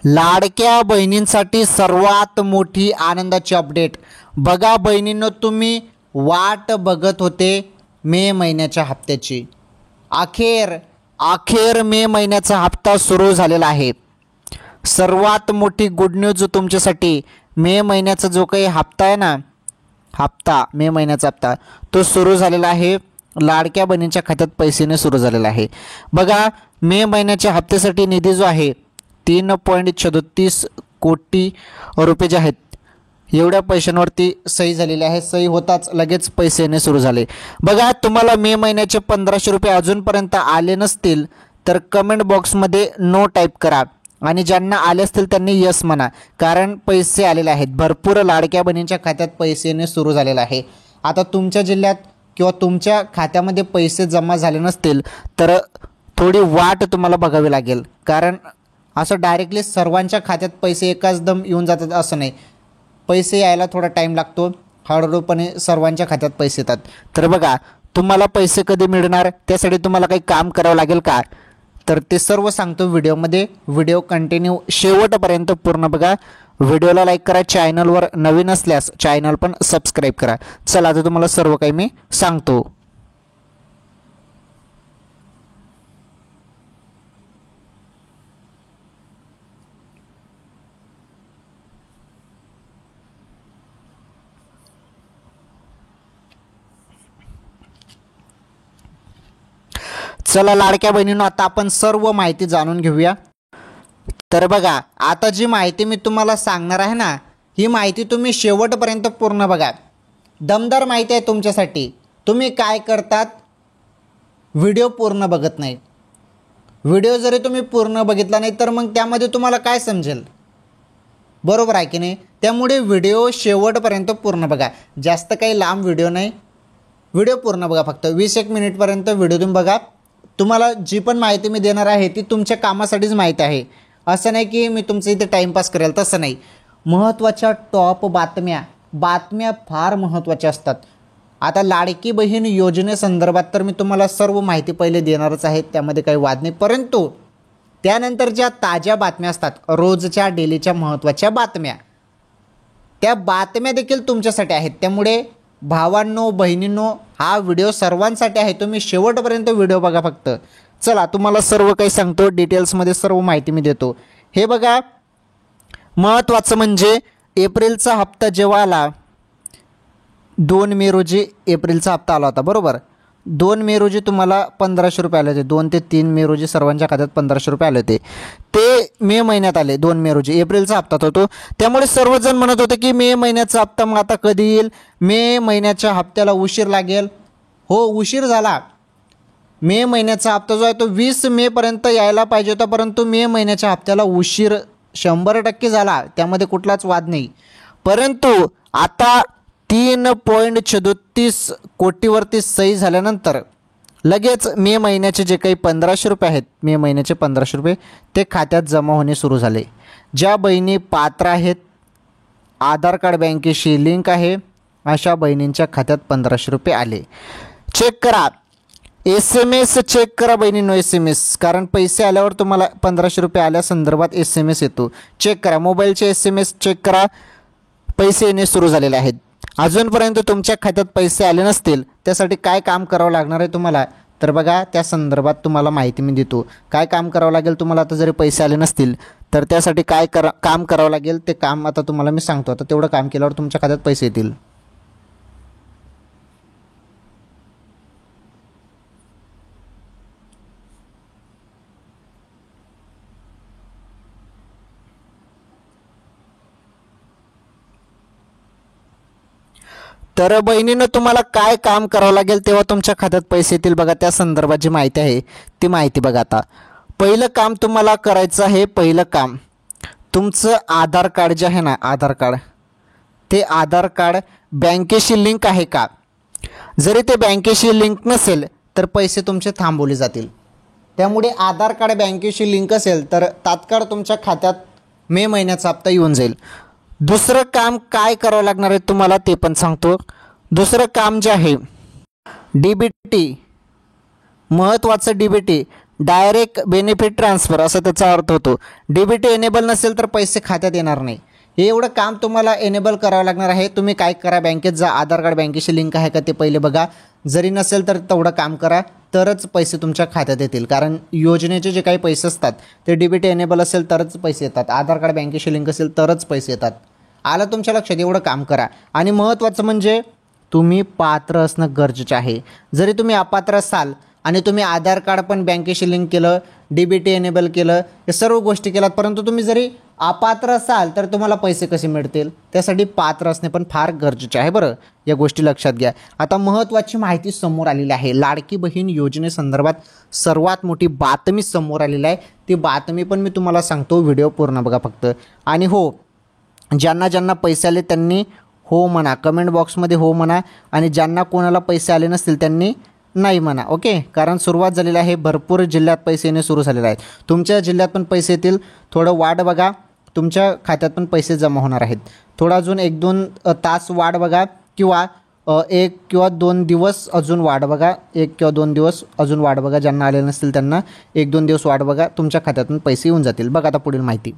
लाडक्या बहिणींसाठी सर्वात मोठी आनंदाची अपडेट बघा बहिणींनो, तुम्ही वाट बघत होते मे महिन्याच्या हप्त्याची. अखेर मे महिन्याचा हप्ता सुरू झालेला आहे. सर्वात मोठी गुड न्यूज तुमच्यासाठी, मे महिन्याचा जो काही हप्ता आहे ना, मे महिन्याचा हप्ता तो सुरू झालेला आहे. लाडक्या बहिणींच्या खात्यात पैसेने सुरू झालेला आहे. बघा मे महिन्याच्या हप्त्यासाठी निधी जो आहे 3.36 कोटी रुपये जे आहेत, एवढ्या पैशांवरती सही झालेली आहे. सही होताच लगेच पैसे येणे सुरू झाले. बघा तुम्हाला मे महिन्याचे 1500 रुपये अजूनपर्यंत आले नसतील तर कमेंट बॉक्समध्ये नो टाईप करा आणि ज्यांना आले असतील त्यांनी यस म्हणा, कारण पैसे आलेले आहेत. भरपूर लाडक्या बहिणींच्या खात्यात पैसे येणे सुरू झालेलं आहे. आता तुमच्या जिल्ह्यात किंवा तुमच्या खात्यामध्ये पैसे जमा झाले नसतील तर थोडी वाट तुम्हाला बघावी लागेल, कारण असं डायरेक्टली सर्वांच्या खात्यात पैसे एकाच दम येऊन जातात असं नाही. पैसे यायला थोडा टाईम लागतो, हळूहळूपणे सर्वांच्या खात्यात पैसे येतात. तर बघा तुम्हाला पैसे कधी मिळणार, त्यासाठी तुम्हाला काही काम करावं लागेल का, तर ते सर्व सांगतो व्हिडिओमध्ये. व्हिडिओ कंटिन्यू शेवटपर्यंत पूर्ण बघा. व्हिडिओला लाईक करा, चॅनलवर नवीन असल्यास चॅनल पण सबस्क्राईब करा. चला आता तुम्हाला सर्व काही मी सांगतो. चला लाडक्या बहिणींनो, आता आपण सर्व माहिती जाणून घेऊया. तर बघा आता जी माहिती मी तुम्हाला सांगणार आहे ना, ही माहिती तुम्ही शेवटपर्यंत पूर्ण बघा. दमदार माहिती आहे तुमच्यासाठी. तुम्ही काय करतात, व्हिडिओ पूर्ण बघत नाही. व्हिडिओ जरी तुम्ही पूर्ण बघितला नाही तर मग त्यामध्ये तुम्हाला काय समजेल, बरोबर आहे की नाही. त्यामुळे व्हिडिओ शेवटपर्यंत पूर्ण बघा. जास्त काही लांब व्हिडिओ नाही, व्हिडिओ पूर्ण बघा. फक्त 20-1 मिनिटपर्यंत व्हिडिओ तुम्ही बघा. तुम्हाला जी पण माहिती मी देणार आहे ती तुमच्या कामासाठीच माहिती आहे. असं नाही की मी तुमचं इथे टाईमपास करेल, तसं नाही. महत्त्वाच्या टॉप बातम्या फार महत्त्वाच्या असतात. आता लाडकी बहीण योजनेसंदर्भात तर मी तुम्हाला सर्व माहिती पहिले देणारच आहे, त्यामध्ये काही वाद नाही. परंतु त्यानंतर ज्या ताज्या बातम्या असतात, रोजच्या डेलीच्या महत्त्वाच्या बातम्या, त्या बातम्या देखील तुमच्यासाठी आहेत. त्यामुळे भावांनो बहिणींनो, हा व्हिडिओ सर्वांसाठी आहे. तुम्ही शेवटपर्यंत व्हिडिओ बघा फक्त. चला तुम्हाला सर्व काही सांगतो, डिटेल्समध्ये सर्व माहिती मी देतो. हे बघा महत्त्वाचं म्हणजे एप्रिलचा हप्ता जेव्हा आला, 2 मे रोजी एप्रिलचा हप्ता आला होता, बरोबर. 2 मे रोजी तुम्हाला 1500 रुपये आले होते. 2 ते 3 मे रोजी सर्वांच्या खात्यात 1500 रुपये आले होते. ते मे महिन्यात आले. 2 मे रोजी एप्रिलचा हप्ता होतो. त्यामुळे सर्वजण म्हणत होते की मे महिन्याचा हप्ता मग आता कधी येईल, मे महिन्याच्या हप्त्याला उशीर लागेल. हो, उशीर झाला. मे महिन्याचा हप्ता जो आहे तो 20 मेपर्यंत यायला पाहिजे होता, परंतु मे महिन्याच्या हप्त्याला उशीर 100% झाला, त्यामध्ये कुठलाच वाद नाही. परंतु आता 3.36 कोटीवरती सही झाल्यानंतर लगेच मे महिन्याचे जे काही 1500 रुपये आहेत, मे महिन्याचे 1500 रुपये ते खात्यात जमा होणे सुरू झाले. ज्या बहिणी पात्र आहेत, आधार कार्ड बँकेशी लिंक आहे, अशा बहिणींच्या खात्यात 1500 रुपये आले. चेक करा, SMS चेक करा बहिणींनो, SMS, कारण पैसे आल्यावर तुम्हाला 1500 रुपये आल्या संदर्भात SMS येतो. चेक करा, मोबाईलचे SMS चेक करा, पैसे येणे सुरू झालेले आहेत. अजूनपर्यंत तुमच्या खात्यात पैसे आले नसतील त्यासाठी काय काम करावं लागणार आहे तुम्हाला, तर बघा त्या संदर्भात तुम्हाला माहिती मी देतो. काय काम करावं लागेल तुम्हाला, आता जरी पैसे आले नसतील तर त्यासाठी काय काम करावं लागेल ते काम आता तुम्हाला मी सांगतो. आता तेवढं काम केल्यावर तुमच्या खात्यात पैसे येतील. तर बहिणीनं तुम्हाला काय काम करावं लागेल तेव्हा तुमच्या खात्यात पैसे येतील. बघा त्या संदर्भात जी माहिती आहे ती माहिती बघा. आता पहिलं काम तुम्हाला करायचं आहे, पहिलं काम तुमचं आधार कार्ड जे आहे ना, आधार कार्ड, ते आधार कार्ड बँकेशी लिंक आहे का. जरी ते बँकेशी लिंक नसेल तर पैसे तुमचे थांबवले जातील. त्यामुळे आधार कार्ड बँकेशी लिंक असेल तर तात्काळ तुमच्या खात्यात मे महिन्याचा हप्ता येऊन जाईल. दुसरं काम काय करावं लागणार आहे तुम्हाला ते पण सांगतो. दुसरं काम जे आहे DBT, महत्त्वाचं DBT डायरेक्ट बेनिफिट ट्रान्सफर असं त्याचा अर्थ होतो. DBT एनेबल नसेल तर पैसे खात्यात येणार नाही. हे एवढं काम तुम्हाला एनेबल करावं लागणार आहे. तुम्ही काय करा, बँकेत जा, आधार कार्ड बँकेशी लिंक आहे का ते पहिले बघा. जरी नसेल तर तेवढं काम करा, तरच पैसे तुमच्या खात्यात येतील. कारण योजनेचे जे काही पैसे असतात ते DBT एनेबल असेल तरच पैसे येतात, आधार कार्ड बँकेशी लिंक असेल तरच पैसे येतात. आलं तुमच्या लक्षात, एवढं काम करा. आणि महत्त्वाचं म्हणजे तुम्ही पात्र असणं गरजेचं आहे. जरी तुम्ही अपात्र असाल आणि तुम्ही आधार कार्ड पण बँकेशी लिंक केलं, DBT एनेबल केलं, हे सर्व गोष्टी केलात, परंतु तुम्ही जरी अपात्र असाल तर तुम्हाला पैसे कसे मिळतील? त्यासाठी पात्र असणे पण फार गरजेचे आहे बरं. या गोष्टी लक्षात घ्या. आता महत्त्वाची माहिती समोर आलेली आहे. लाडकी बहीण योजनेसंदर्भात सर्वात मोठी बातमी समोर आलेली आहे. ती बातमी पण मी तुम्हाला सांगतो, व्हिडिओ पूर्ण बघा फक्त. आणि हो, ज्यांना ज्यांना पैसे आले त्यांनी हो म्हणा, कमेंट बॉक्समध्ये हो म्हणा. आणि ज्यांना कोणाला पैसे आले नसतील त्यांनी नाही म्हणा. ओके, कारण सुरुवात झालेली आहे. भरपूर जिल्ह्यात पैसे येणे सुरू झालेले आहेत. तुमच्या जिल्ह्यात पण पैसे येतील, थोडं वाट बघा. तुमच्या खात्यात पण पैसे जमा होणार आहेत. थोडा अजून 1-2 तास वाट बघा, किंवा 1 किंवा 2 दिवस अजून वाट बघा. 1 किंवा 2 दिवस अजून वाट बघा. ज्यांना आले नसतील त्यांना 1-2 दिवस वाट बघा, तुमच्या खात्यातून पैसे येऊन जातील. बघा आता पुढील माहिती.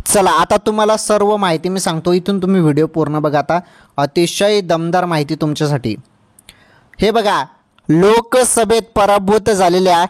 चला, आता तुम्हाला सर्व माहिती मी सांगतो. इथून तुम्ही व्हिडिओ पूर्ण बघा. आता अतिशय दमदार माहिती तुमच्यासाठी. हे बघा, लोकसभेत पराभूत झालेल्या,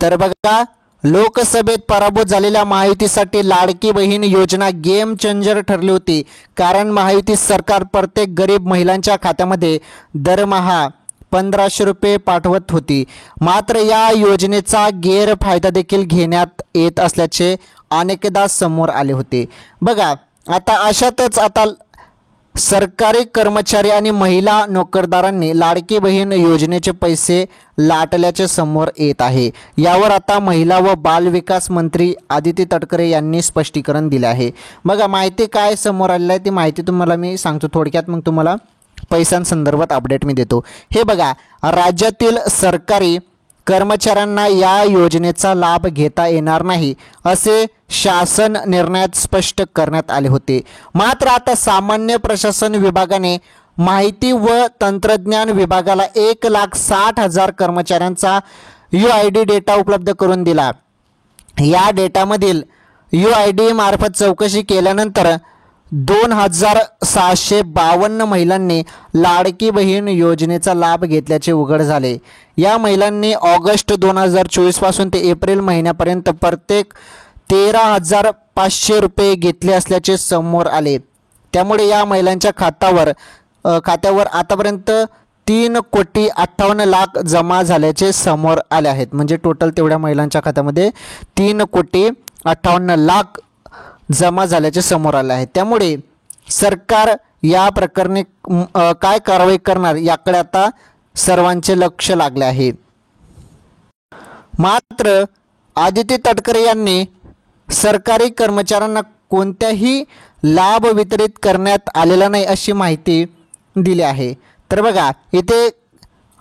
तर बघा, लोकसभेत पराभूत झालेल्या महायुतीसाठी लाडकी बहीण योजना गेम चेंजर ठरली होती. कारण महायुती सरकार प्रत्येक गरीब महिलांच्या खात्यामध्ये दरमहा 1500 रुपये पाठवत होती. मात्र या योजनेचा गैरफायदा देखील घेण्यात येत असल्याचे अनेकदा समोर आले होते. बघा, आता अशातच आता सरकारी कर्मचारी आणि महिला नोकरदारांनी लाडकी बहीण योजनेचे पैसे लाटल्याचे समोर येत आहे. यावर आता महिला व बालविकास मंत्री आदिती तटकरे यांनी स्पष्टीकरण दिले आहे. बघा, माहिती काय समोर आलेली आहे ती माहिती तुम्हाला मी सांगतो थोडक्यात, मग तुम्हाला पैशांसंदर्भात अपडेट मी देतो. हे बघा, राज्यातील सरकारी कर्मचाऱ्यांना या योजनेचा लाभ घेता येणार नाही असे शासन निर्णयात स्पष्ट करण्यात आले होते. मात्र आता सामान्य प्रशासन विभागाने माहिती व तंत्रज्ञान विभागाला 1,60,000 कर्मचाऱ्यांचा UID डेटा उपलब्ध करून दिला. या डेटामधील UID मार्फत चौकशी केल्यानंतर 2,652 महिलांनी लाडकी बहीण योजनेचा लाभ घेतल्याचे उघड झाले. या महिलांनी ऑगस्ट 2024 पासून ते एप्रिल महिन्यापर्यंत प्रत्येक 13,500 रुपये घेतले असल्याचे समोर आले. त्यामुळे या महिलांच्या खात्यावर आतापर्यंत 3,58,00,000 जमा झाल्याचे समोर आले आहेत. म्हणजे टोटल तेवढ्या महिलांच्या खात्यामध्ये 3,58,00,000 जमा झाल्याचे समोर आले आहे. त्यामुळे सरकार या प्रकरणी काय कारवाई करणार याकडे आता सर्वांचे लक्ष लागले आहे. मात्र आदिती तटकरे यांनी सरकारी कर्मचाऱ्यांना कोणत्याही लाभ वितरित करण्यात आलेला नाही अशी माहिती दिली आहे. तर बघा, इथे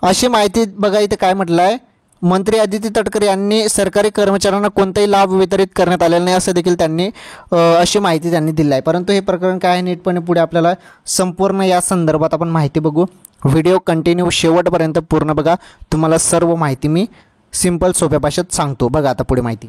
अशी माहिती बघा, इथे काय म्हटलं आहे, मंत्री आदिती तटकरे यांनी सरकारी कर्मचाऱ्यांना कोणताही लाभ वितरित करण्यात आलेला नाही असं देखील त्यांनी अशी माहिती त्यांनी दिली आहे. परंतु हे प्रकरण काय आहे नीटपणे पुढे आपल्याला संपूर्ण या संदर्भात आपण माहिती बघू. व्हिडिओ कंटिन्यू शेवटपर्यंत पूर्ण बघा. तुम्हाला सर्व माहिती मी सिंपल सोप्या भाषेत सांगतो. बघा आता पुढे माहिती.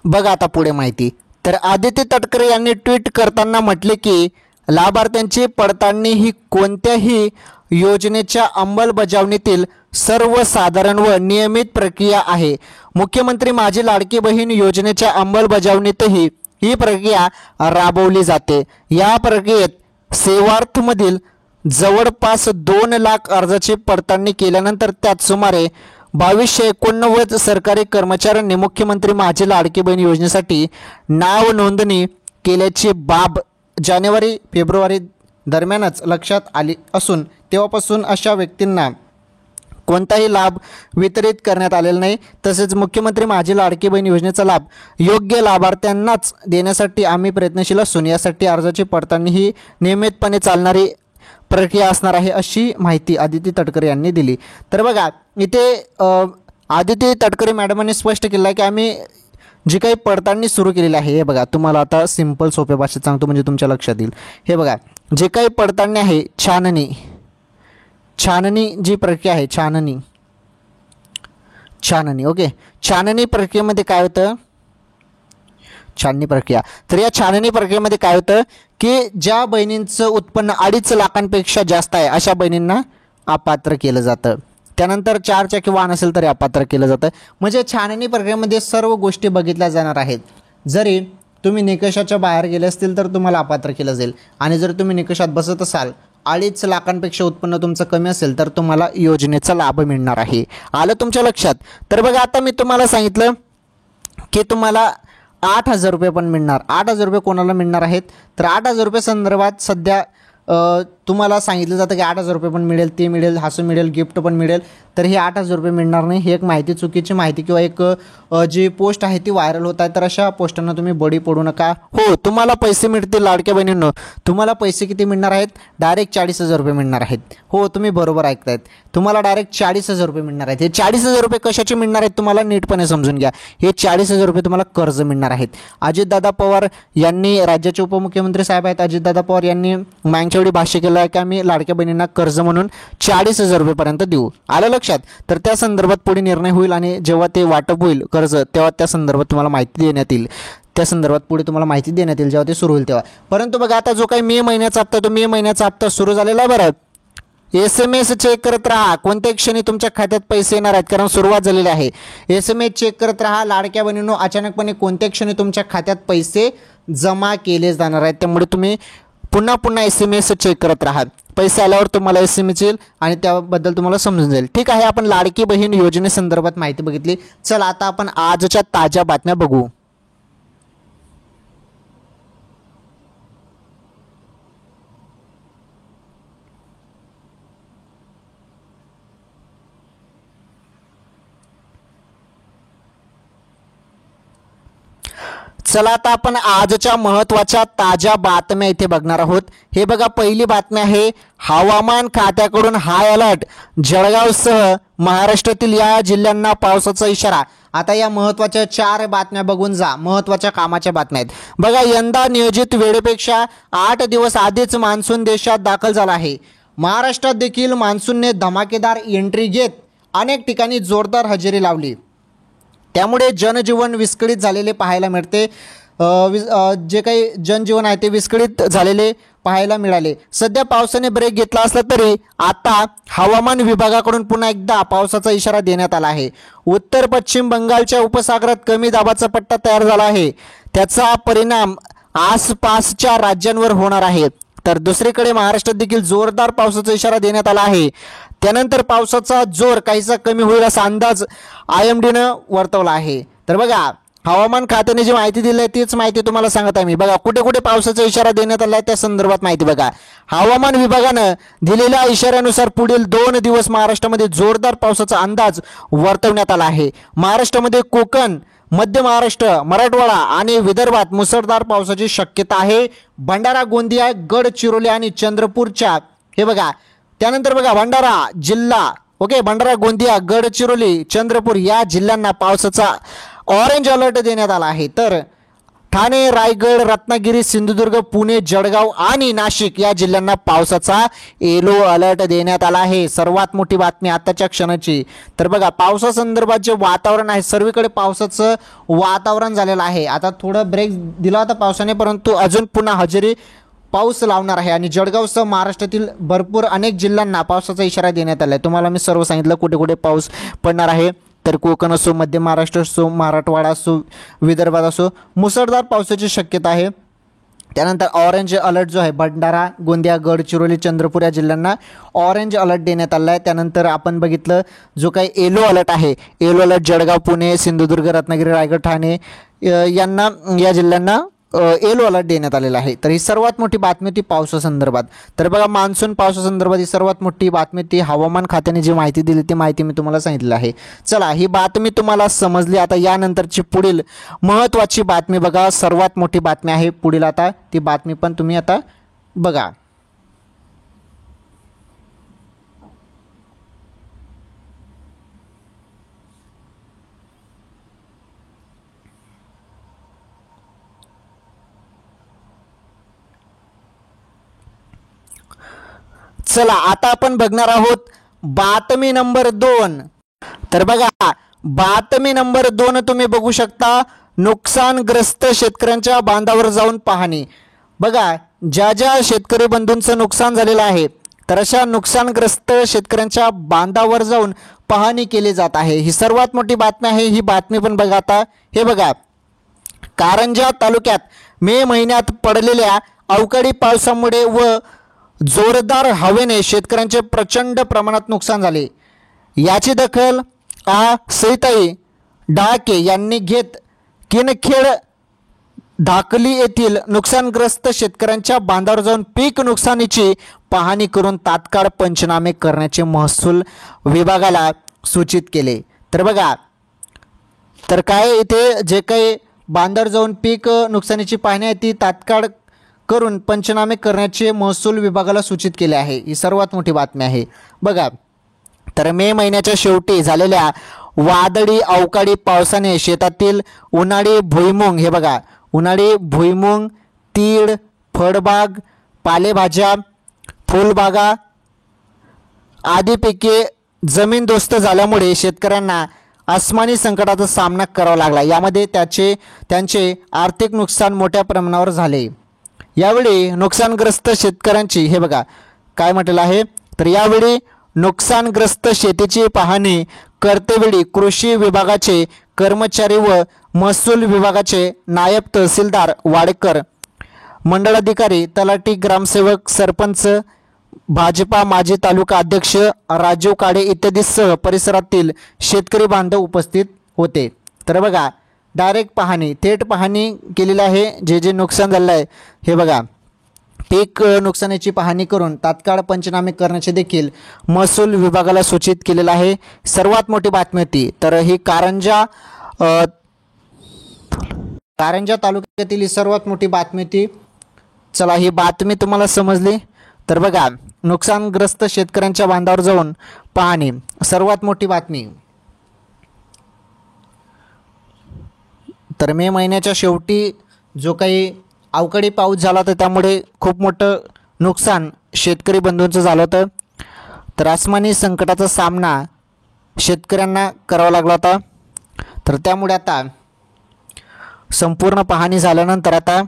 बघा आता पुढे माहिती. तर आदिती तटकरे यांनी ट्विट करताना म्हटले की लाभार्थ्यांची पडताळणी ही कोणत्याही योजनेच्या अंमलबजावणीतील सर्वसाधारण व नियमित प्रक्रिया आहे. मुख्यमंत्री माझी लाडकी बहीण योजनेच्या अंमलबजावणीतही ही प्रक्रिया राबवली जाते. या प्रक्रियेत सेवार्थमधील जवळपास 2,00,000 अर्जाची पडताळणी केल्यानंतर त्यात सुमारे 2,289 सरकारी कर्मचाऱ्यांनी मुख्यमंत्री माझी लाडकी बहीण योजनेसाठी नाव नोंदणी केल्याची बाब जानेवारी-फेब्रुवारी दरम्यानच लक्षात आली असून तेव्हापासून अशा व्यक्तींना कोणताही लाभ वितरित करण्यात आलेला नाही. तसेच मुख्यमंत्री माझी लाडकी बहीण योजनेचा लाभ योग्य लाभार्थ्यांनाच देण्यासाठी आम्ही प्रयत्नशील असून यासाठी अर्जाची पडताळणी ही नियमितपणे चालणारी प्रक्रिया असणार आहे, अशी माहिती आदिती तटकरे यांनी दिली. तर बघा इथे आदिती तटकरे मॅडमांनी स्पष्ट केलं आहे की आम्ही जी काही पडताळणी सुरू केलेली आहे, हे बघा तुम्हाला आता सिंपल सोप्या भाषेत सांगतो म्हणजे तुमच्या लक्षात येईल. हे बघा जे काही पडताळणी आहे, छाननी जी प्रक्रिया आहे, छाननी ओके, छाननी प्रक्रियेमध्ये काय होतं, छाननी प्रक्रिया. तर या छाननी प्रक्रियेमध्ये काय होतं की ज्या बहिणींचं उत्पन्न 2.5 लाखांपेक्षा जास्त आहे अशा बहिणींना अपात्र केलं जातं. त्यानंतर 4 चाकी वाहन असेल तर अपात्र केलं जातं. म्हणजे छाननी प्रक्रियेमध्ये सर्व गोष्टी बघितल्या जाणार आहेत. जरी तुम्ही निकषाच्या बाहेर गेले असतील तर तुम्हाला अपात्र केलं जाईल आणि जर तुम्ही निकषात बसत असाल 2.5 लाखांपेक्षा उत्पन्न तुमचं कमी असेल तर तुम्हाला योजनेचा लाभ मिळणार आहे. आलं तुमच्या लक्षात. तर बघा आता मी तुम्हाला सांगितलं की तुम्हाला 8,000 रुपये पण मिळणार. 8,000 रुपये कोणाला मिळणार आहेत तर 8,000 रुपये संदर्भात सध्या तुम्हाला सांगितलं जातं की 8,000 रुपये पण मिळेल, ते मिळेल, हसू मिळेल, गिफ्ट पण मिळेल. तर हे 8,000 रुपये मिळणार नाही. ही एक माहिती, चुकीची माहिती किंवा एक जी पोस्ट आहे ती व्हायरल होत आहे. तर अशा पोस्टांना तुम्ही बळी पडू नका. हो तुम्हाला पैसे मिळतील लाडक्या बहिणींनो. तुम्हाला पैसे किती मिळणार आहेत, डायरेक्ट 40,000 रुपये मिळणार आहेत. हो तुम्ही बरोबर ऐकतायत, तुम्हाला डायरेक्ट 40,000 रुपये मिळणार आहेत. हे 40,000 रुपये कशाचे मिळणार आहेत तुम्हाला नीटपणे समजून घ्या. हे 40,000 रुपये तुम्हाला कर्ज मिळणार आहेत. अजितदादा पवार यांनी, राज्याचे उपमुख्यमंत्री साहेब आहेत अजितदादा पवार यांनी मागच्या वेळी भाष्य केलं आहे की आम्ही लाडक्या बहिणींना कर्ज म्हणून 40,000 रुपयेपर्यंत देऊ. आलं लक्षात. तर त्या संदर्भात पुढे निर्णय होईल आणि जेव्हा ते वाटप होईल कर्ज तेव्हा त्या संदर्भात तुम्हाला माहिती देण्यात येईल. त्या संदर्भात पुढे तुम्हाला माहिती देण्यात येईल जेव्हा ते सुरू होईल तेव्हा. परंतु बघा आता जो काही मे महिन्याचा हप्ता, तो मे महिन्याचा हप्ता सुरू झालेला आहे. बरं SMS चेक करत राहा कोणत्या क्षणी तुमच्या खात्यात पैसे येणार आहेत, कारण सुरुवात झालेली आहे. SMS चेक करत राहा लाडक्या बहिणींनो. अचानकपणे कोणत्या क्षणी तुमच्या खात्यात पैसे जमा केले जाणार आहेत, त्यामुळे तुम्ही पुन्हा SMS चेक करत राहा. पैसे आल्यावर तुम्हाला SMS येईल आणि त्याबद्दल तुम्हाला समजून जाईल. ठीक आहे, आपण लाडकी बहीण योजनेसंदर्भात माहिती बघितली. चला आता आपण आजच्या ताज्या बातम्या बघू. चला आता आपण आजच्या महत्त्वाच्या ताज्या बातम्या इथे बघणार आहोत. हे बघा पहिली बातमी आहे, हवामान खात्याकडून हाय अलर्ट, जळगावसह महाराष्ट्रातील या जिल्ह्यांना पावसाचा इशारा. आता या महत्त्वाच्या 4 बातम्या बघून जा, महत्त्वाच्या कामाच्या बातम्या आहेत. बघा यंदा नियोजित वेळेपेक्षा 8 दिवस आधीच मान्सून देशात दाखल झाला आहे. महाराष्ट्रात देखील मान्सूनने धमाकेदार एंट्री घेत अनेक ठिकाणी जोरदार हजेरी लावली. त्यामुळे जनजीवन विस्कळीत झालेले पाहायला मिळते. जे काही जनजीवन आहे ते विस्कळीत झालेले पाहायला मिळाले. सध्या पावसाने ब्रेक घेतला असला तरी आता हवामान विभागाकडून पुन्हा एकदा पावसाचा इशारा देण्यात आला आहे. उत्तर पश्चिम बंगालच्या उपसागरात कमी दाबाचा पट्टा तयार झाला आहे. त्याचा परिणाम आसपासच्या राज्यांवर होणार आहे. तर दुसरीकडे महाराष्ट्रात देखील जोरदार पावसाचा इशारा देण्यात आला आहे. त्यानंतर पावसाचा जोर काहीसा कमी होईल असा अंदाज IMDनं वर्तवला आहे. तर बघा हवामान खात्याने जी माहिती दिली आहे तीच माहिती तुम्हाला सांगत आहे मी. बघा कुठे कुठे पावसाचा इशारा देण्यात आला आहे त्या संदर्भात माहिती बघा. हवामान विभागानं दिलेल्या इशाऱ्यानुसार पुढील 2 दिवस महाराष्ट्रामध्ये जोरदार पावसाचा अंदाज वर्तवण्यात आला आहे. महाराष्ट्रामध्ये कोकण, मध्य महाराष्ट्र, मराठवाडा आणि विदर्भात मुसळधार पावसाची शक्यता आहे. भंडारा, गोंदिया, गडचिरोली आणि चंद्रपूरच्या हे बघा. त्यानंतर बघा भंडारा जिल्हा ओके, भंडारा, गोंदिया, गडचिरोली, चंद्रपूर या जिल्ह्यांना पावसाचा ऑरेंज अलर्ट देण्यात आला आहे. तर ठाणे, रायगड, रत्नागिरी, सिंधुदुर्ग, पुणे, जळगाव आणि नाशिक या जिल्ह्यांना पावसाचा येलो अलर्ट देण्यात आला आहे. सर्वात मोठी बातमी आताच्या क्षणाची. तर बघा पावसासंदर्भात जे वातावरण आहे सर्वीकडे पावसाचं वातावरण झालेलं आहे. आता थोडं ब्रेक दिला होता पावसाने, परंतु अजून पुन्हा हजेरी पाऊस लावणार आहे आणि जळगावसह महाराष्ट्रातील भरपूर अनेक जिल्ह्यांना पावसाचा इशारा देण्यात आला आहे. तुम्हाला मी सर्व सांगितलं कुठे कुठे पाऊस पडणार आहे. तर कोकण असो, मध्य महाराष्ट्र असो, मराठवाडा असो, विदर्भात असो मुसळधार पावसाची शक्यता आहे. त्यानंतर ऑरेंज अलर्ट जो आहे भंडारा, गोंदिया, गडचिरोली, चंद्रपूर या जिल्ह्यांना ऑरेंज अलर्ट देण्यात आला आहे. त्यानंतर आपण बघितलं जो काही येलो अलर्ट आहे, येलो अलर्ट जळगाव, पुणे, सिंधुदुर्ग, रत्नागिरी, रायगड, ठाणे या जिल्ह्यांना येलो अलर्ट देण्यात आलेला आहे. तर ही सर्वात मोठी बातमी होती पावसासंदर्भात. तर बघा मान्सून पावसासंदर्भात ही सर्वात मोठी बातमी होती. हवामान खात्याने जी माहिती दिली ती माहिती मी तुम्हाला सांगितलेली आहे. चला ही बातमी तुम्हाला समजली. आता यानंतरची पुढील महत्त्वाची बातमी बघा, सर्वात मोठी बातमी आहे पुढील. आता ती बातमी पण तुम्ही आता बघा. चला आता आपण बघणार आहोत बातमी नंबर 2. तर बघा बातमी नंबर 2 तुम्ही बघू शकता, नुकसानग्रस्त शेतकऱ्यांच्या बांधावर जाऊन पाहणी. बघा ज्या ज्या शेतकरी बंधूंचं नुकसान झालेलं आहे तर अशा नुकसानग्रस्त शेतकऱ्यांच्या बांधावर जाऊन पाहणी केली जात आहे. ही सर्वात मोठी बातमी आहे. ही बातमी पण बघा. आता हे बघा, कारंजा तालुक्यात मे महिन्यात पडलेल्या अवकाळी पावसामुळे व जोरदार हवेने शेतकऱ्यांचे प्रचंड प्रमाणात नुकसान झाले. याची दखल सईताई डाके यांनी घेत किनखेड धाकली येथील नुकसानग्रस्त शेतकऱ्यांच्या बांधावर जाऊन पीक नुकसानीची पाहणी करून तात्काळ पंचनामे करण्याचे महसूल विभागाला सूचित केले. तर बघा, तर काय इथे जे काही बांधावर जाऊन पीक नुकसानीची पाहणी आहे ती तात्काळ करून पंचनामे करण्याचे महसूल विभागाला सूचित केले आहे. ही सर्वात मोठी बातमी आहे. बघा, तर मे महिन्याच्या शेवटी झालेल्या वादळी अवकाळी पावसाने शेतातील उन्हाळी भुईमुंग, हे बघा उन्हाळी भुईमुंग, तीळ, फळबाग, पालेभाज्या, फुलबागा आदी पिके जमीनदोस्त झाल्यामुळे शेतकऱ्यांना आसमानी संकटाचा सामना करावा लागला. यामध्ये त्यांचे आर्थिक नुकसान मोठ्या प्रमाणावर झाले. यावेळी नुकसानग्रस्त शेतकऱ्यांची, हे बघा काय म्हटलेलं आहे, तर यावेळी नुकसानग्रस्त शेतीची पाहणी करतेवेळी कृषी विभागाचे कर्मचारी व महसूल विभागाचे नायब तहसीलदार वाडेकर, मंडळाधिकारी, तलाठी, ग्रामसेवक, सरपंच, भाजपा माजी तालुका अध्यक्ष राजीव काडे इत्यादीसह परिसरातील शेतकरी बांधव उपस्थित होते. तर बघा डायरेक्ट पाहणी, थेट पाहणी केलेली आहे. जे जे नुकसान झालं आहे हे बघा, पीक नुकसानीची पाहणी करून तात्काळ पंचनामे करण्याचे देखील महसूल विभागाला सूचित केलेलं आहे. सर्वात मोठी बातमी होती. तर ही कारंजा तालुक्यातील ही सर्वात मोठी बातमी होती. चला ही बातमी तुम्हाला समजली. तर बघा नुकसानग्रस्त शेतकऱ्यांच्या बांधावर जाऊन पाहणी, सर्वात मोठी बातमी. तर मे महिन्याच्या शेवटी जो काही अवकाळी पाऊस झाला तर त्यामुळे खूप मोठं नुकसान शेतकरी बंधूंचं झालं होतं. तर आसमानी संकटाचा सामना शेतकऱ्यांना करावा लागला होता. तर त्यामुळे आता संपूर्ण पाहणी झाल्यानंतर आता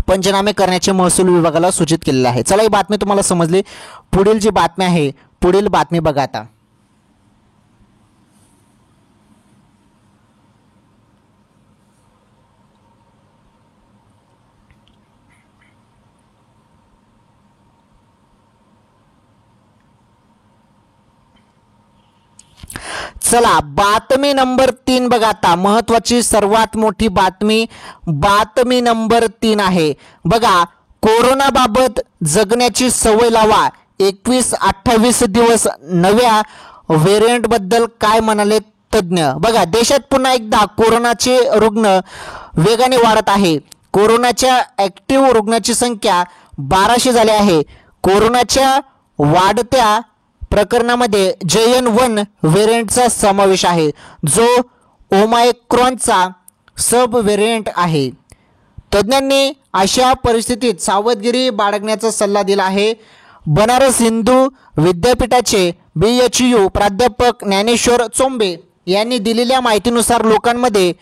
पंचनामे करण्याचे महसूल विभागाला सूचित केलेलं आहे. चला ही बातमी तुम्हाला समजली. पुढील जी बातमी आहे, पुढील बातमी बघा. आता चला बातमी नंबर 3 बघा. आता महत्वाची सर्वात मोठी बातमी, बातमी नंबर 3 आहे. बघा, कोरोनाबाबत जगण्याची सवय लावा. 21-28 दिवस नव्या व्हेरियंट बद्दल काय म्हणाले तज्ज्ञ. बघा देशात पुन्हा एकदा कोरोनाचे रुग्ण वेगाने वाढत आहे. कोरोनाच्या ॲक्टिव्ह रुग्णाची संख्या 1200 झाली आहे. कोरोनाच्या वाढत्या प्रकरणामध्ये JN1 व्हेरियंटचा समावेश आहे, जो ओमायक्रॉनचा सब व्हेरियंट आहे. तज्ज्ञांनी अशा परिस्थितीत सावधगिरी बाळगण्याचा सल्ला दिला आहे. बनारस हिंदू विद्यापीठाचे BHU प्राध्यापक ज्ञानेश्वर चोंबे यांनी दिलेल्या माहितीनुसार लोकांमध्ये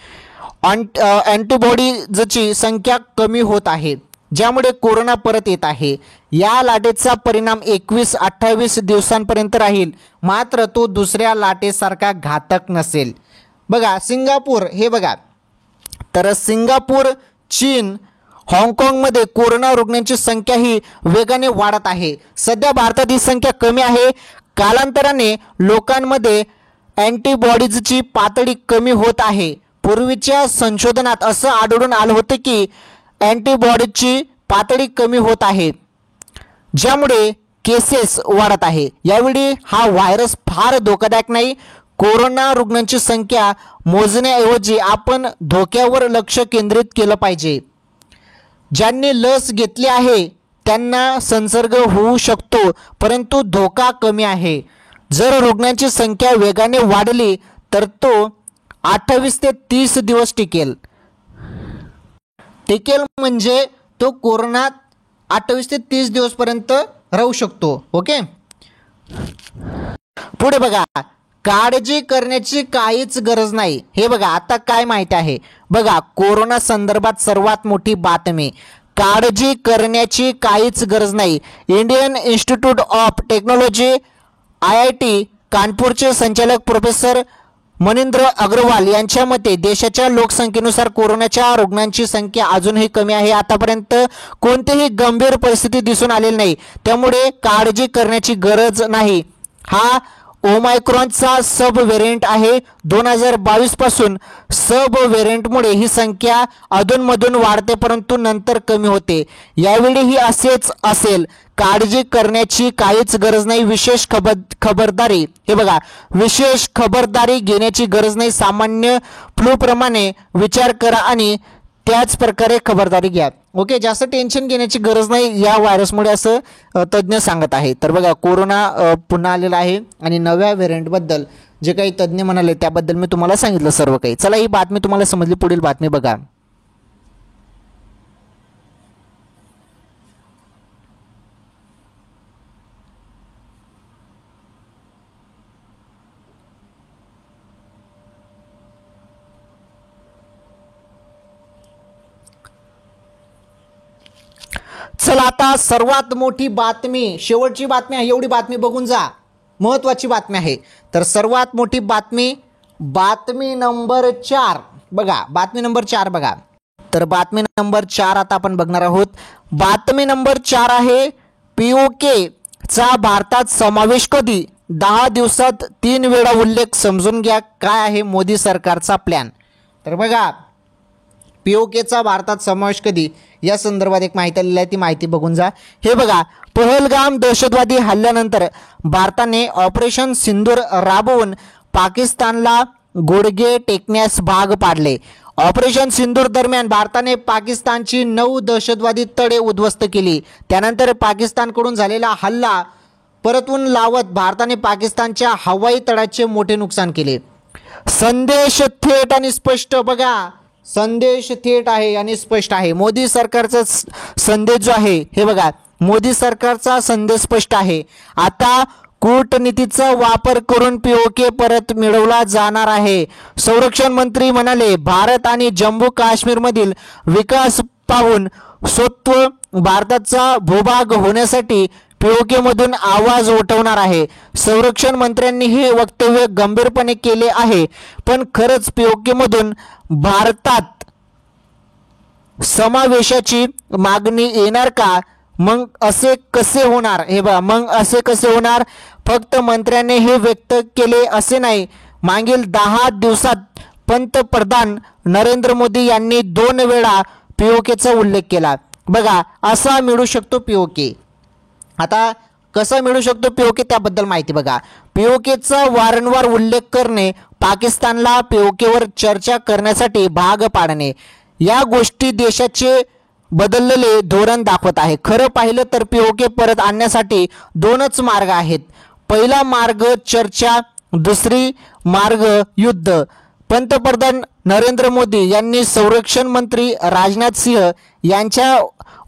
अँटीबॉडीजची संख्या कमी होत आहे, ज्यामुळे कोरोना परत येत आहे. या लाटेचा परिणाम 21-28 दिवसांपर्यंत राहील, मात्र तो दुसऱ्या लाटेसारखा घातक नसेल. बघा सिंगापूर, हे बघा, तर सिंगापूर, चीन, हाँगकाँगमध्ये कोरोना रुग्णांची संख्या ही वेगाने वाढत आहे. सध्या भारतात ही संख्या कमी आहे. कालांतराने लोकांमध्ये अँटीबॉडीजची पातळी कमी होत आहे. पूर्वीच्या संशोधनात असं आढळून आलं होतं की अँटीबॉडीजची पातळी कमी होत आहे, ज्यामुळे केसेस वाढत आहे. यावेळी हा व्हायरस फार धोकादायक नाही. कोरोना रुग्णांची संख्या मोजण्याऐवजी आपण धोक्यावर लक्ष केंद्रित केलं पाहिजे. ज्यांनी लस घेतली आहे त्यांना संसर्ग होऊ शकतो, परंतु धोका कमी आहे. जर रुग्णांची संख्या वेगाने वाढली तर तो 28 ते 30 दिवस टिकेल म्हणजे तो कोरोना 28 ते 30 दिवसपर्यंत राहू शकतो. ओके, पुढे बघा, काळजी करण्याची काहीच गरज नाही. हे बघा, आता काय माहिती आहे बघा, कोरोना संदर्भात सर्वात मोठी बातमी, काळजी करण्याची काहीच गरज नाही. Indian institute of technology IIT कानपूरचे संचालक प्रोफेसर मनिंद्र अग्रवाल यांच्या मते देशाच्या लोकसंख्येनुसार कोरोनाच्या रुग्णांची संख्या अजूनही कमी आहे. आतापर्यंत कोणतीही गंभीर परिस्थिती दिसून आलेली नाही, त्यामुळे काळजी करण्याची गरज नाही. हा ओमायक्रॉनचा सब व्हेरियंट आहे. 2022 पासून सब व्हेरियंटमुळे ही संख्या अधूनमधून वाढते परंतु नंतर कमी होते. यावेळीही असेच असेल. काळजी करण्याची काहीच गरज नाही. विशेष खबरदारी, हे बघा, विशेष खबरदारी घेण्याची गरज नाही. सामान्य फ्लूप्रमाणे विचार करा आणि त्याच प्रकारे खबरदारी घ्या. ओके, जास्त टेन्शन घेण्याची गरज नाही या व्हायरसमुळे, असं तज्ज्ञ सांगत आहे. तर बघा, कोरोना पुन्हा आलेला आहे आणि नव्या व्हेरियंटबद्दल जे काही तज्ज्ञ म्हणाले त्याबद्दल मी तुम्हाला सांगितलं सर्व काही. चला, ही बातमी तुम्हाला समजली. पुढील बातमी बघा. चला, आता सर्वात मोठी बातमी, शेवटची बातमी आहे. एवढी बातमी बघून जा, महत्त्वाची बातमी आहे. तर सर्वात मोठी बातमी, बातमी नंबर 4 बघा. बातमी नंबर 4 बघा. तर बातमी नंबर 4 आता आपण बघणार आहोत. बातमी नंबर 4 आहे, POK चा भारतात समावेश कधी? 10 दिवसात 3 वेळा उल्लेख. समजून घ्या काय आहे मोदी सरकारचा प्लॅन. तर बघा, POKचा भारतात समावेश कधी या संदर्भात एक माहिती आलेली आहे, ती माहिती बघून जा. हे बघा, पहलगाम दहशतवादी हल्ल्यानंतर भारताने ऑपरेशन सिंदूर राबवून पाकिस्तानला गुडघे टेकण्यास भाग पाडले. ऑपरेशन सिंदूर दरम्यान भारताने पाकिस्तानची 9 दहशतवादी तळे उद्ध्वस्त केली. त्यानंतर पाकिस्तानकडून झालेला हल्ला परतवून लावत भारताने पाकिस्तानच्या हवाई तळाचे मोठे नुकसान केले. संदेश थेट आणि स्पष्ट बघा, संदेश थेट आहे आणि स्पष्ट आहे. मोदी सरकारचा संदेश जो आहे, हे बघा, मोदी सरकारचा संदेश स्पष्ट आहे. आता कूटनीतीचा वापर करून POK परत मिळवला जाणार आहे. संरक्षण मंत्री म्हणाले, भारत आणि जम्मू काश्मीरमधील विकास पाहून स्वत्व भारताचा भूभाग होण्यासाठी POK मधून आवाज उठवणार आहे. संरक्षण मंत्र्यांनी हे वक्तव्य गंभीरपणे केले आहे. पण खरंच POK मधून भारतात समावेशाची मागणी येणार का? मग असे कसे होणार? हे बघा, मग असे कसे होणार? फक्त मंत्र्याने हे व्यक्त केले असे नाही. मागील 10 दिवसात पंतप्रधान नरेंद्र मोदी यांनी 2 वेळा POKचा उल्लेख केला. बघा, असा मिळू शकतो POK. आता कसा मिळू शकतो POK त्याबद्दल माहिती बघा. POKचा वारंवार उल्लेख करणे, पाकिस्तानला POKवर चर्चा करण्यासाठी भाग पाडणे, या गोष्टी देशाचे बदललेले धोरण दाखवत आहे. खरं पाहिलं तर POK परत आणण्यासाठी 2च मार्ग आहेत. पहिला मार्ग चर्चा, दुसरी मार्ग युद्ध. पंतप्रधान नरेंद्र मोदी यांनी संरक्षण मंत्री राजनाथ सिंह यांच्या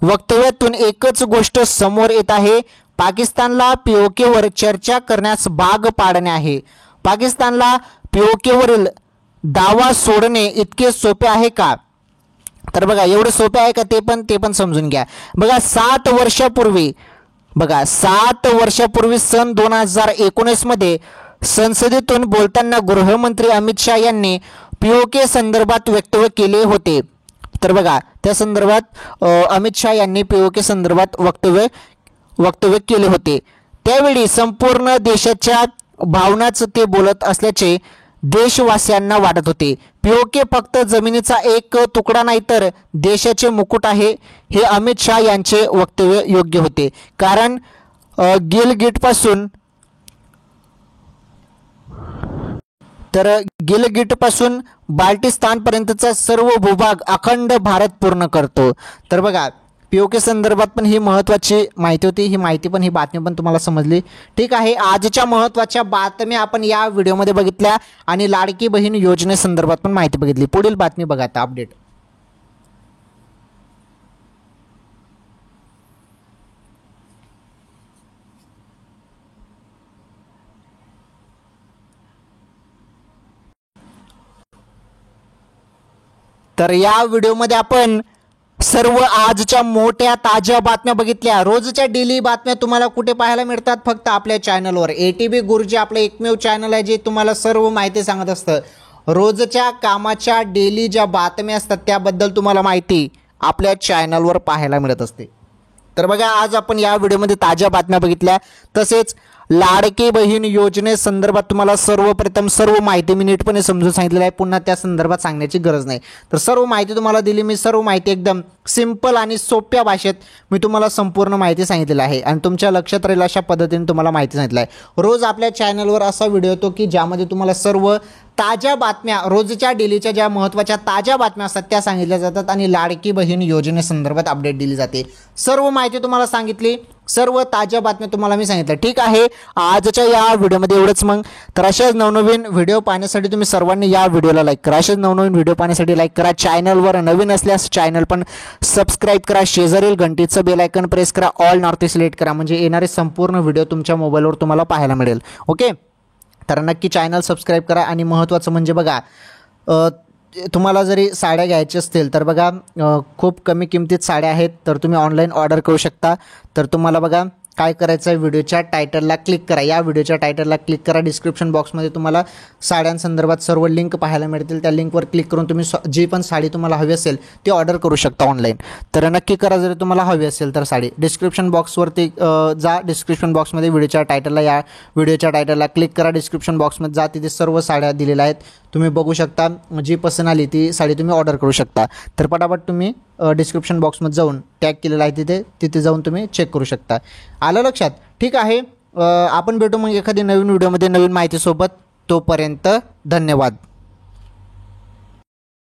वक्तव्यातून एकच गोष्ट समोर येत आहे, पाकिस्तानला POKवर चर्चा करण्यास भाग पाडणे आहे. पाकिस्तानला POKवरील दावा सोडणे इतके सोपे आहे का? तर बघा, एवढं सोपे आहे का ते पण समजून घ्या. बघा, 7 वर्षापूर्वी सन 2019 मध्ये संसदेतून बोलताना गृहमंत्री अमित शाह यांनी POK संदर्भात वक्तव्य केले होते. तर बघा, त्या संदर्भात अमित शाह यांनी POK संदर्भात वक्तव्य केले होते. त्यावेळी संपूर्ण देशाच्या भावनाच ते बोलत असल्याचे देशवासियांना वाटत होते. पीओके फक्त जमिनीचा एक तुकडा नाही तर देशाचे मुकुट आहे, हे अमित शहा यांचे वक्तव्य योग्य होते. कारण गिलगिटपासून गिलगिटपासून बाल्टिस्तानपर्यंतचा सर्व भूभाग अखंड भारत पूर्ण करतो. तर बघा, पीओके संदर्भात पण ही महत्त्वाची माहिती होती. ही माहिती पण, ही बातमी पण तुम्हाला समजली. ठीक आहे, आजच्या महत्त्वाच्या बातम्या आपण या व्हिडिओमध्ये बघितल्या आणि लाडकी बहीण योजनेसंदर्भात पण माहिती बघितली. पुढील बातमी बघा आता, अपडेट. तर या व्हिडिओमध्ये आपण सर्व आजच्या मोठ्या ताज्या बातम्या बघितल्या. रोजच्या डेली बातम्या तुम्हाला कुठे पाहायला मिळतात? फक्त आपल्या चॅनलवर. ATV गुरुजी आपलं एकमेव चॅनल आहे जे तुम्हाला सर्व माहिती सांगत असतं. रोजच्या कामाच्या डेली ज्या बातम्या असतात त्याबद्दल तुम्हाला माहिती आपल्या चॅनलवर पाहायला मिळत असते. तर बघा, आज आपण या व्हिडिओमध्ये ताज्या बातम्या बघितल्या. तसेच लाडकी बहीण योजनेसंदर्भात तुम्हाला सर्वप्रथम सर्व माहिती मी नीटपणे समजून सांगितलेली आहे. पुन्हा त्या संदर्भात सांगण्याची गरज नाही. तर सर्व माहिती तुम्हाला दिली मी. सर्व माहिती एकदम सिंपल आणि सोप्या भाषेत मी तुम्हाला संपूर्ण माहिती सांगितलेली आहे आणि तुमच्या लक्षात राहील अशा पद्धतीने तुम्हाला माहिती सांगितलं आहे. रोज आपल्या चॅनलवर असा व्हिडिओ येतो की ज्यामध्ये तुम्हाला सर्व ताज्या बातम्या, रोजच्या डेलीच्या ज्या महत्त्वाच्या ताज्या बातम्या असतात त्या सांगितल्या जातात आणि लाडकी बहीण योजनेसंदर्भात अपडेट दिली जाते. सर्व माहिती तुम्हाला सांगितली, सर्व ताज्या बातम्या तुम्हाला मी सांगितलं. ठीक आहे, आजच्या या व्हिडिओमध्ये एवढंच. मग तर अशाच नवनवीन व्हिडिओ पाहण्यासाठी तुम्ही सर्वांनी या व्हिडिओला लाईक करा. अशाच नवनवीन व्हिडिओ पाहण्यासाठी लाईक करा. चॅनलवर नवीन असल्यास चॅनल पण सबस्क्राईब करा. शेजारील घंटीचं बेल आयकन प्रेस करा. ऑल नॉर्थ सिलेक्ट करा, म्हणजे येणारे संपूर्ण व्हिडिओ तुमच्या मोबाईलवर तुम्हाला पाहायला मिळेल. ओके, तर नक्की चॅनल सबस्क्राईब करा. आणि महत्त्वाचं म्हणजे बघा, तुम्हाला जरी साड्या घ्यायच्या असतील तर बघा, खूप कमी किमतीत साड्या आहेत, तर तुम्ही ऑनलाईन ऑर्डर करू शकता. तर तुम्हाला बघा काय करायचं आहे, व्हिडिओच्या टायटलला क्लिक करा. या व्हिडिओच्या टायटलला क्लिक करा. डिस्क्रिप्शन बॉक्समध्ये तुम्हाला साड्यांसंदर्भात सर्व लिंक पाहायला मिळतील. त्या लिंकवर क्लिक करून तुम्ही जी पण साडी तुम्हाला हवी असेल ती ऑर्डर करू शकता ऑनलाईन. तर नक्की करा जरी तुम्हाला हवी असेल तर साडी. डिस्क्रिप्शन बॉक्सवरती जा. डिस्क्रिप्शन बॉक्समध्ये व्हिडिओच्या टायटलला, या व्हिडिओच्या टायटलला क्लिक करा. डिस्क्रिप्शन बॉक्समध्ये जा, तिथे सर्व साड्या दिलेल्या आहेत. तुम्ही बघू शकता, जी पसंत आली ती साडी तुम्ही ऑर्डर करू शकता. तर पटापट तुम्ही डिस्क्रिप्शन बॉक्समध्ये जाऊन टॅग केलेला आहे तिथे जाऊन तुम्ही चेक करू शकता. आलं लक्षात? ठीक आहे, आपण भेटू मग एखादी नवीन व्हिडिओमध्ये नवीन माहितीसोबत. तोपर्यंत धन्यवाद.